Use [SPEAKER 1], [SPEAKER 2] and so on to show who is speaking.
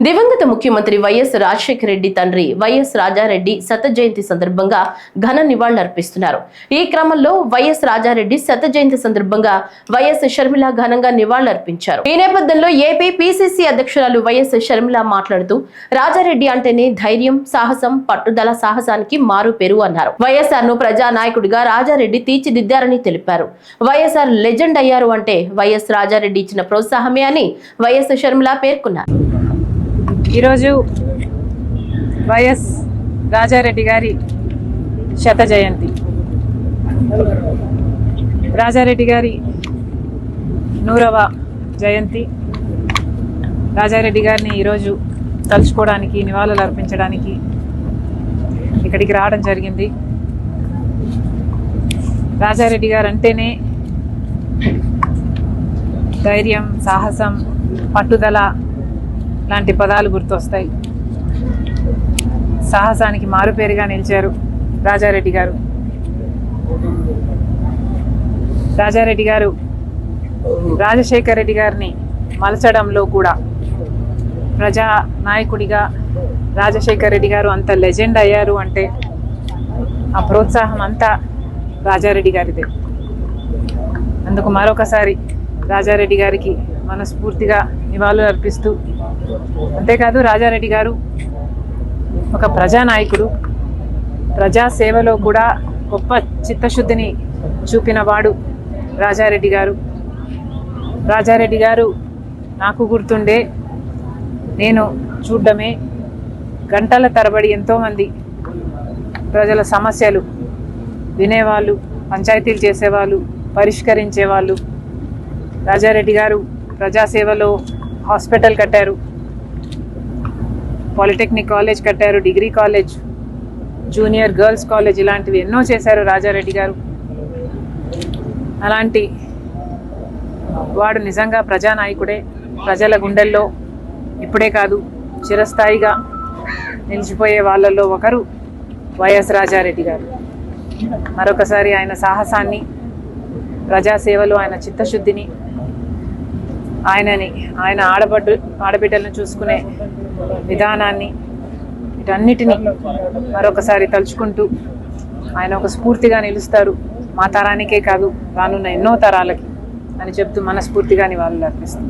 [SPEAKER 1] దివంగత ముఖ్యమంత్రి వైఎస్ రాజశేఖర రెడ్డి తండ్రి వైఎస్ రాజారెడ్డి శత జయంతి సందర్భంగా ఘన నివాళులర్పిస్తున్నారు. ఈ క్రమంలో వైఎస్ రాజారెడ్డి శత జయంతి సందర్భంగా వైఎస్ షర్మిల ఘనంగా నివాళులర్పించారు. ఈ నేపథ్యంలో ఏపీ పిసిసి అధ్యక్షురాలు వైఎస్ షర్మిల మాట్లాడుతూ రాజారెడ్డి అంటేనే ధైర్యం, సాహసం, పట్టుదల, సాహసానికి మారు పేరు అన్నారు. వైఎస్ఆర్ ను ప్రజానాయకుడిగా రాజారెడ్డి తీర్చిదిద్దారని తెలిపారు. వైఎస్ఆర్ లెజెండ్ అయ్యారు అంటే వైఎస్ రాజారెడ్డి ఇచ్చిన ప్రోత్సాహమే అని వైఎస్ షర్మిల పేర్కొన్నారు.
[SPEAKER 2] ఈరోజు వైఎస్ రాజారెడ్డి గారి శత జయంతి. రాజారెడ్డి గారి 100వ జయంతి. రాజారెడ్డి గారిని ఈరోజు తలుచుకోవడానికి, నివాళులు అర్పించడానికి ఇక్కడికి రావడం జరిగింది. రాజారెడ్డి గారు అంటేనే ధైర్యం, సాహసం, పట్టుదల లాంటి పదాలు గుర్తొస్తాయి. సాహసానికి మారుపేరుగా నిలిచారు రాజారెడ్డి గారు. రాజారెడ్డి గారు రాజశేఖర రెడ్డి గారిని మలచడంలో కూడా ప్రజా నాయకుడిగా రాజశేఖర రెడ్డి గారు అంత లెజెండ్ అయ్యారు అంటే ఆ ప్రోత్సాహం అంతా రాజారెడ్డి గారిదే. అందుకు మరొకసారి రాజారెడ్డి గారికి మనస్ఫూర్తిగా నివాళులు అర్పిస్తూ, అంతేకాదు రాజారెడ్డి గారు ఒక ప్రజానాయకుడు, ప్రజా సేవలో కూడా గొప్ప చిత్తశుద్ధిని చూపిన వాడు రాజారెడ్డి గారు. రాజారెడ్డి గారు నాకు గుర్తుండే, నేను చూడడమే, గంటల తరబడి ఎంతోమంది ప్రజల సమస్యలు వినేవాళ్ళు, పంచాయతీలు చేసేవాళ్ళు, పరిష్కరించేవాళ్ళు. రాజారెడ్డి గారు ప్రజాసేవలో హాస్పిటల్ కట్టారు, పాలిటెక్నిక్ కాలేజ్ కట్టారు, degree college, junior girls college, ఇలాంటివి ఎన్నో చేశారు రాజారెడ్డి గారు. అలాంటి వాడు నిజంగా ప్రజానాయకుడే. ప్రజల గుండెల్లో ఇప్పుడే కాదు చిరస్థాయిగా నిలిచిపోయే వాళ్ళల్లో ఒకరు వైఎస్ రాజారెడ్డి గారు. మరొకసారి ఆయన సాహసాన్ని, ప్రజాసేవలో ఆయన చిత్తశుద్ధిని, ఆయన ఆడబిడ్డలను చూసుకునే విధానాన్ని, వీటన్నిటినీ మరొకసారి తలుచుకుంటూ ఆయన ఒక స్ఫూర్తిగా నిలుస్తారు. మా తరానికే కాదు, రానున్న ఎన్నో తరాలకి అని చెప్తూ మనస్ఫూర్తిగా నివాళులు అర్పిస్తాం.